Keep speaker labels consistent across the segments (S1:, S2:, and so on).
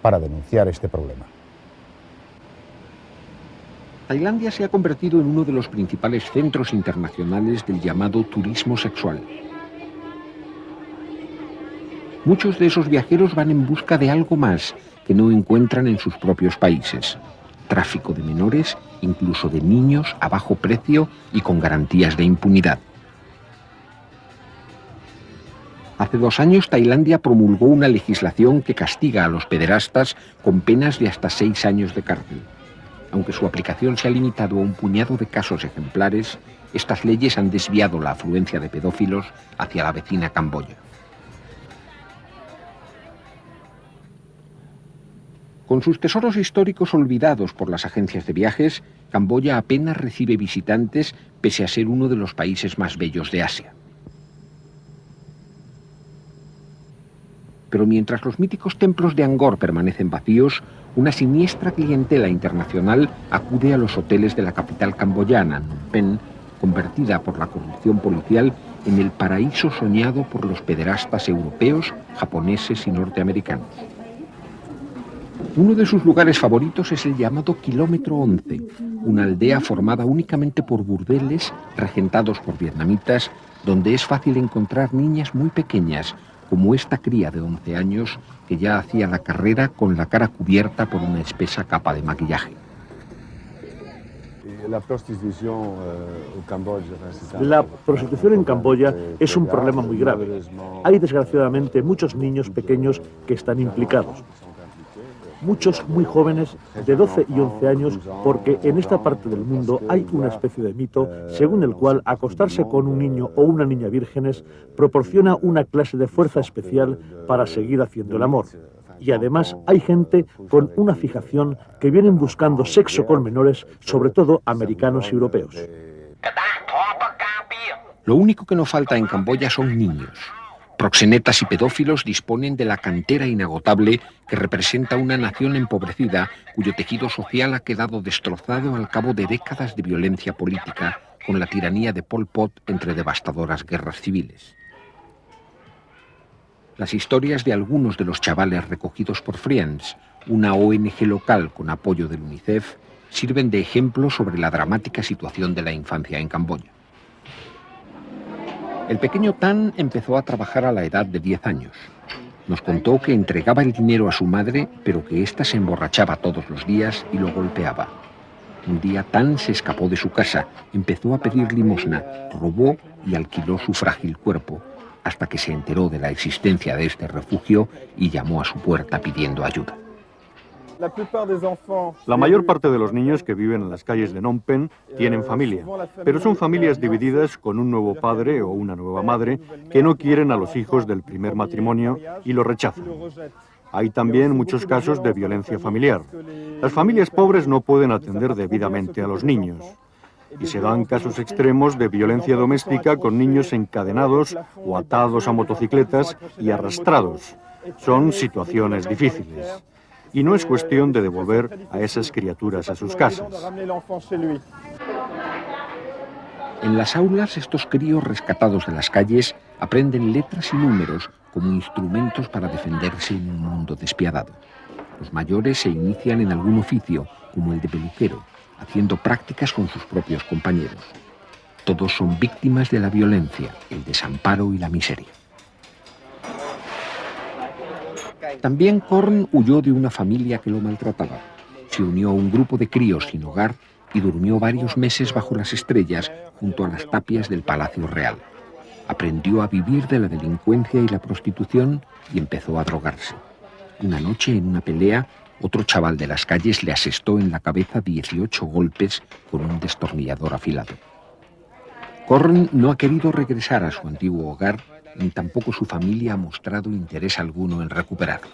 S1: para denunciar este problema.
S2: Tailandia se ha convertido en uno de los principales centros internacionales del llamado turismo sexual. Muchos de esos viajeros van en busca de algo más que no encuentran en sus propios países. Tráfico de menores, incluso de niños, a bajo precio y con garantías de impunidad. Hace 2 años, Tailandia promulgó una legislación que castiga a los pederastas con penas de hasta 6 años de cárcel. Aunque su aplicación se ha limitado a un puñado de casos ejemplares, estas leyes han desviado la afluencia de pedófilos hacia la vecina Camboya. Con sus tesoros históricos olvidados por las agencias de viajes, Camboya apenas recibe visitantes pese a ser uno de los países más bellos de Asia. Pero mientras los míticos templos de Angkor permanecen vacíos, una siniestra clientela internacional acude a los hoteles de la capital camboyana, Phnom Penh, convertida por la corrupción policial en el paraíso soñado por los pederastas europeos, japoneses y norteamericanos. Uno de sus lugares favoritos es el llamado Kilómetro 11, una aldea formada únicamente por burdeles regentados por vietnamitas, donde es fácil encontrar niñas muy pequeñas, como esta cría de 11 años que ya hacía la carrera con la cara cubierta por una espesa capa de maquillaje.
S3: La prostitución en Camboya es un problema muy grave. Hay desgraciadamente muchos niños pequeños que están implicados. Muchos muy jóvenes de 12 y 11 años, porque en esta parte del mundo hay una especie de mito según el cual acostarse con un niño o una niña vírgenes proporciona una clase de fuerza especial para seguir haciendo el amor. Y además hay gente con una fijación que vienen buscando sexo con menores, sobre todo americanos y europeos.
S2: Lo único que no falta en Camboya son niños. Proxenetas y pedófilos disponen de la cantera inagotable que representa una nación empobrecida cuyo tejido social ha quedado destrozado al cabo de décadas de violencia política con la tiranía de Pol Pot entre devastadoras guerras civiles. Las historias de algunos de los chavales recogidos por Friends, una ONG local con apoyo del UNICEF, sirven de ejemplo sobre la dramática situación de la infancia en Camboya. El pequeño Tan empezó a trabajar a la edad de 10 años. Nos contó que entregaba el dinero a su madre, pero que ésta se emborrachaba todos los días y lo golpeaba. Un día Tan se escapó de su casa, empezó a pedir limosna, robó y alquiló su frágil cuerpo, hasta que se enteró de la existencia de este refugio y llamó a su puerta pidiendo ayuda.
S4: La mayor parte de los niños que viven en las calles de Phnom Penh tienen familia, pero son familias divididas con un nuevo padre o una nueva madre que no quieren a los hijos del primer matrimonio y lo rechazan. Hay también muchos casos de violencia familiar. Las familias pobres no pueden atender debidamente a los niños. Y se dan casos extremos de violencia doméstica con niños encadenados o atados a motocicletas y arrastrados. Son situaciones difíciles. Y no es cuestión de devolver a esas criaturas a sus casas.
S2: En las aulas, estos críos rescatados de las calles aprenden letras y números como instrumentos para defenderse en un mundo despiadado. Los mayores se inician en algún oficio, como el de peluquero, haciendo prácticas con sus propios compañeros. Todos son víctimas de la violencia, el desamparo y la miseria. También Korn huyó de una familia que lo maltrataba. Se unió a un grupo de críos sin hogar y durmió varios meses bajo las estrellas junto a las tapias del Palacio Real. Aprendió a vivir de la delincuencia y la prostitución y empezó a drogarse. Una noche, en una pelea, otro chaval de las calles le asestó en la cabeza 18 golpes con un destornillador afilado. Korn no ha querido regresar a su antiguo hogar, ni tampoco su familia ha mostrado interés alguno en recuperarlo.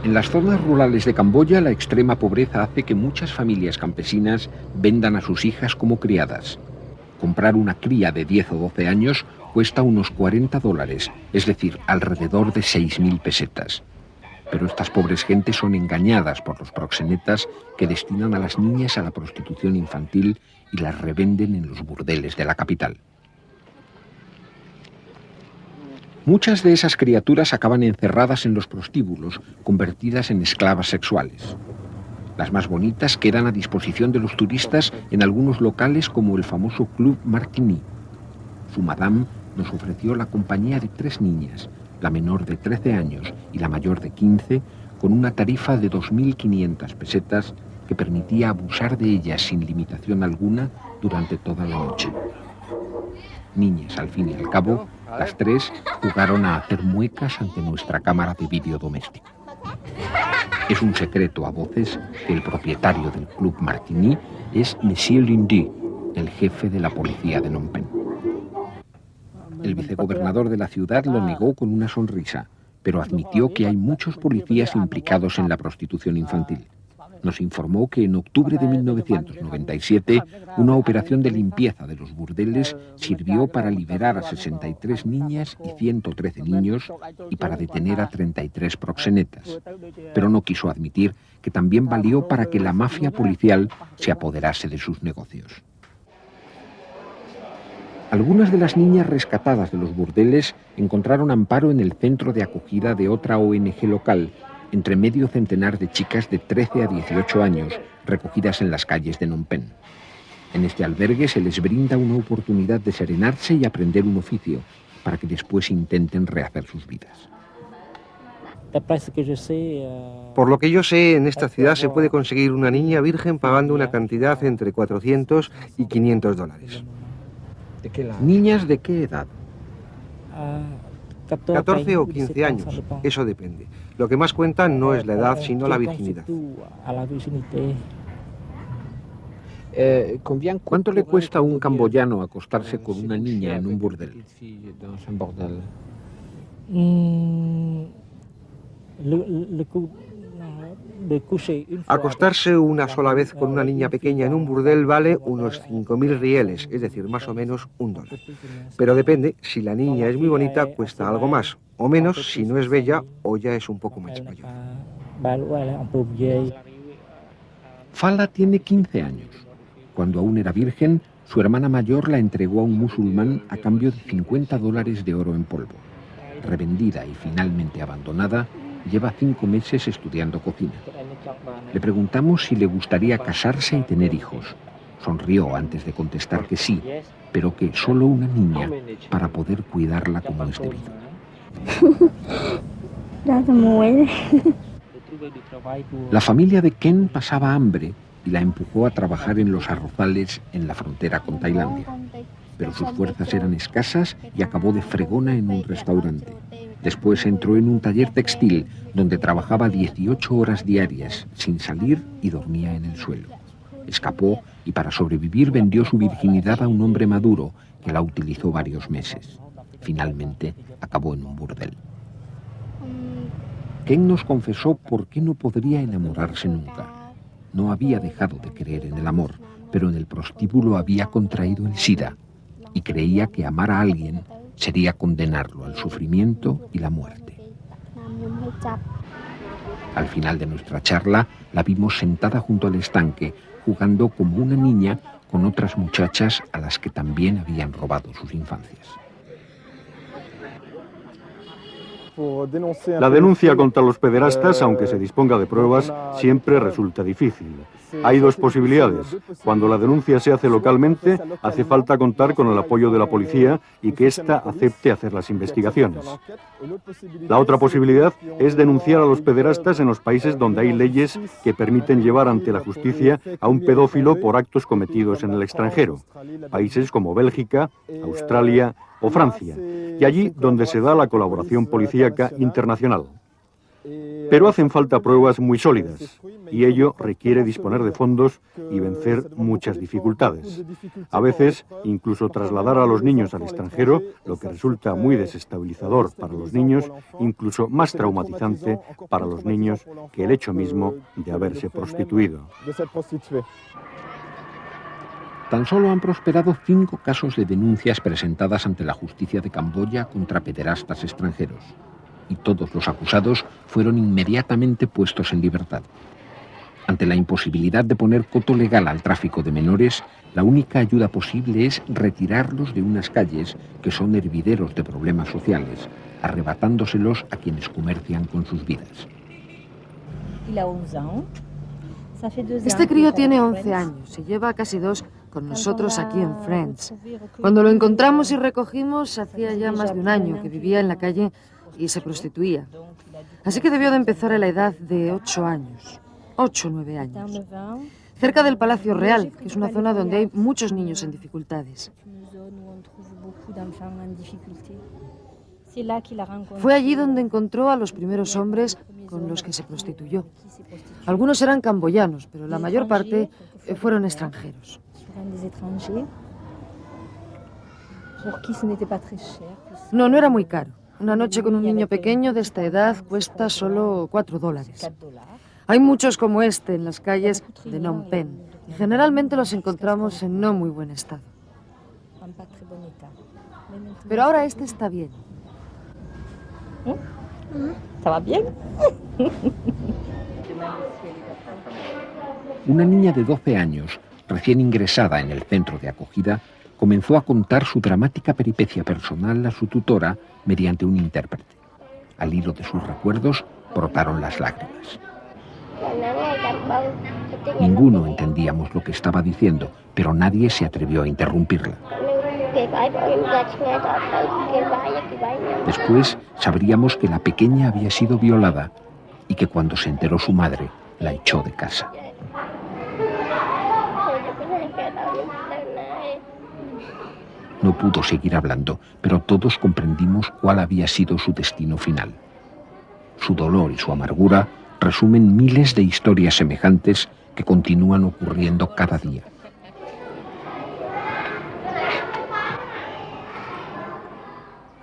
S2: En las zonas rurales de Camboya, la extrema pobreza hace que muchas familias campesinas vendan a sus hijas como criadas. Comprar una cría de 10 o 12 años cuesta unos $40, es decir, alrededor de 6.000 pesetas. Pero estas pobres gentes son engañadas por los proxenetas que destinan a las niñas a la prostitución infantil y las revenden en los burdeles de la capital. Muchas de esas criaturas acaban encerradas en los prostíbulos, convertidas en esclavas sexuales. Las más bonitas quedan a disposición de los turistas en algunos locales como el famoso Club Martigny. Su madame nos ofreció la compañía de 3 niñas, la menor de 13 años y la mayor de 15, con una tarifa de 2.500 pesetas que permitía abusar de ellas sin limitación alguna durante toda la noche. Niñas, al fin y al cabo, las 3 jugaron a hacer muecas ante nuestra cámara de vídeo doméstico. Es un secreto a voces que el propietario del Club Martigny es Monsieur Lundy, el jefe de la policía de Phnom Penh. El vicegobernador de la ciudad lo negó con una sonrisa, pero admitió que hay muchos policías implicados en la prostitución infantil. Nos informó que en octubre de 1997 una operación de limpieza de los burdeles sirvió para liberar a 63 niñas y 113 niños y para detener a 33 proxenetas. Pero no quiso admitir que también valió para que la mafia policial se apoderase de sus negocios. Algunas de las niñas rescatadas de los burdeles encontraron amparo en el centro de acogida de otra ONG local, entre medio centenar de chicas de 13 a 18 años, recogidas en las calles de Phnom Penh. En este albergue se les brinda una oportunidad de serenarse y aprender un oficio, para que después intenten rehacer sus vidas.
S5: Por lo que yo sé, en esta ciudad se puede conseguir una niña virgen pagando una cantidad entre 400 y 500 dólares.
S2: ¿Niñas de qué edad?
S5: 14 o 15 años, eso depende. Lo que más cuenta no es la edad, sino la virginidad.
S2: ¿Cuánto le cuesta a un camboyano acostarse con una niña en un burdel?
S5: Acostarse una sola vez con una niña pequeña en un burdel vale unos 5.000 rieles, es decir, más o menos $1. Pero depende, si la niña es muy bonita cuesta algo más, o menos si no es bella o ya es un poco más mayor.
S2: Fala tiene 15 años. Cuando aún era virgen, su hermana mayor la entregó a un musulmán a cambio de $50 de oro en polvo. Revendida y finalmente abandonada, lleva 5 meses estudiando cocina. Le preguntamos si le gustaría casarse y tener hijos. Sonrió antes de contestar que sí, pero que solo una niña para poder cuidarla como es debido. La familia de Ken pasaba hambre y la empujó a trabajar en los arrozales en la frontera con Tailandia. Pero sus fuerzas eran escasas y acabó de fregona en un restaurante. Después entró en un taller textil donde trabajaba 18 horas diarias, sin salir, y dormía en el suelo. Escapó y para sobrevivir vendió su virginidad a un hombre maduro que la utilizó varios meses. Finalmente acabó en un burdel. Ken nos confesó por qué no podría enamorarse nunca. No había dejado de creer en el amor, pero en el prostíbulo había contraído el SIDA y creía que amar a alguien sería condenarlo al sufrimiento y la muerte. Al final de nuestra charla, la vimos sentada junto al estanque, jugando como una niña con otras muchachas a las que también habían robado sus infancias.
S4: La denuncia contra los pederastas, aunque se disponga de pruebas, siempre resulta difícil. Hay 2 posibilidades. Cuando la denuncia se hace localmente, hace falta contar con el apoyo de la policía y que ésta acepte hacer las investigaciones. La otra posibilidad es denunciar a los pederastas en los países donde hay leyes que permiten llevar ante la justicia a un pedófilo por actos cometidos en el extranjero. Países como Bélgica, Australia o Francia, y allí donde se da la colaboración policíaca internacional. Pero hacen falta pruebas muy sólidas, y ello requiere disponer de fondos y vencer muchas dificultades. A veces, incluso trasladar a los niños al extranjero, lo que resulta muy desestabilizador para los niños, incluso más traumatizante para los niños que el hecho mismo de haberse prostituido.
S2: Tan solo han prosperado 5 casos de denuncias presentadas ante la justicia de Camboya contra pederastas extranjeros, y todos los acusados fueron inmediatamente puestos en libertad. Ante la imposibilidad de poner coto legal al tráfico de menores, la única ayuda posible es retirarlos de unas calles que son hervideros de problemas sociales, arrebatándoselos a quienes comercian con sus vidas.
S6: Este crío tiene 11 años y lleva casi 2 con nosotros aquí en Friends. Cuando lo encontramos y recogimos, hacía ya más de un año que vivía en la calle y se prostituía. Así que debió de empezar a la edad de 8 años, 8 o 9 años. Cerca del Palacio Real, que es una zona donde hay muchos niños en dificultades. Fue allí donde encontró a los primeros hombres con los que se prostituyó. Algunos eran camboyanos, pero la mayor parte fueron extranjeros. No era muy caro. Una noche con un niño pequeño de esta edad cuesta solo $4. Hay muchos como este en las calles de Phnom Penh y generalmente los encontramos en no muy buen estado. Pero ahora este está bien.
S7: ¿Estaba bien?
S2: Una niña de 12 años, recién ingresada en el centro de acogida, comenzó a contar su dramática peripecia personal a su tutora mediante un intérprete. Al hilo de sus recuerdos brotaron las lágrimas. Ninguno entendíamos lo que estaba diciendo, pero nadie se atrevió a interrumpirla. Después sabríamos que la pequeña había sido violada y que cuando se enteró su madre, la echó de casa. No pudo seguir hablando, pero todos comprendimos cuál había sido su destino final. Su dolor y su amargura resumen miles de historias semejantes que continúan ocurriendo cada día.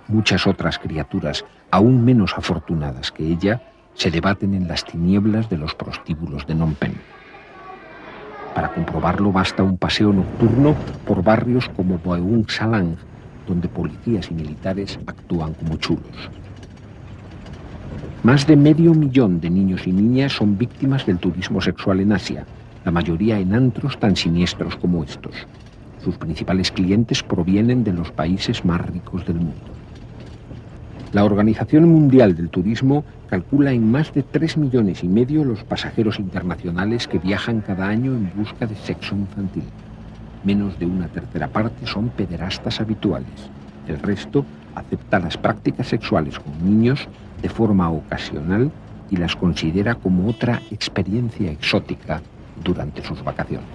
S2: Muchas otras criaturas, aún menos afortunadas que ella, se debaten en las tinieblas de los prostíbulos de Phnom Penh. Para comprobarlo basta un paseo nocturno por barrios como Boeung Salang, donde policías y militares actúan como chulos. Más de 500.000 de niños y niñas son víctimas del turismo sexual en Asia, la mayoría en antros tan siniestros como estos. Sus principales clientes provienen de los países más ricos del mundo. La Organización Mundial del Turismo calcula en más de 3,5 millones los pasajeros internacionales que viajan cada año en busca de sexo infantil. Menos de una tercera parte son pederastas habituales. El resto acepta las prácticas sexuales con niños de forma ocasional y las considera como otra experiencia exótica durante sus vacaciones.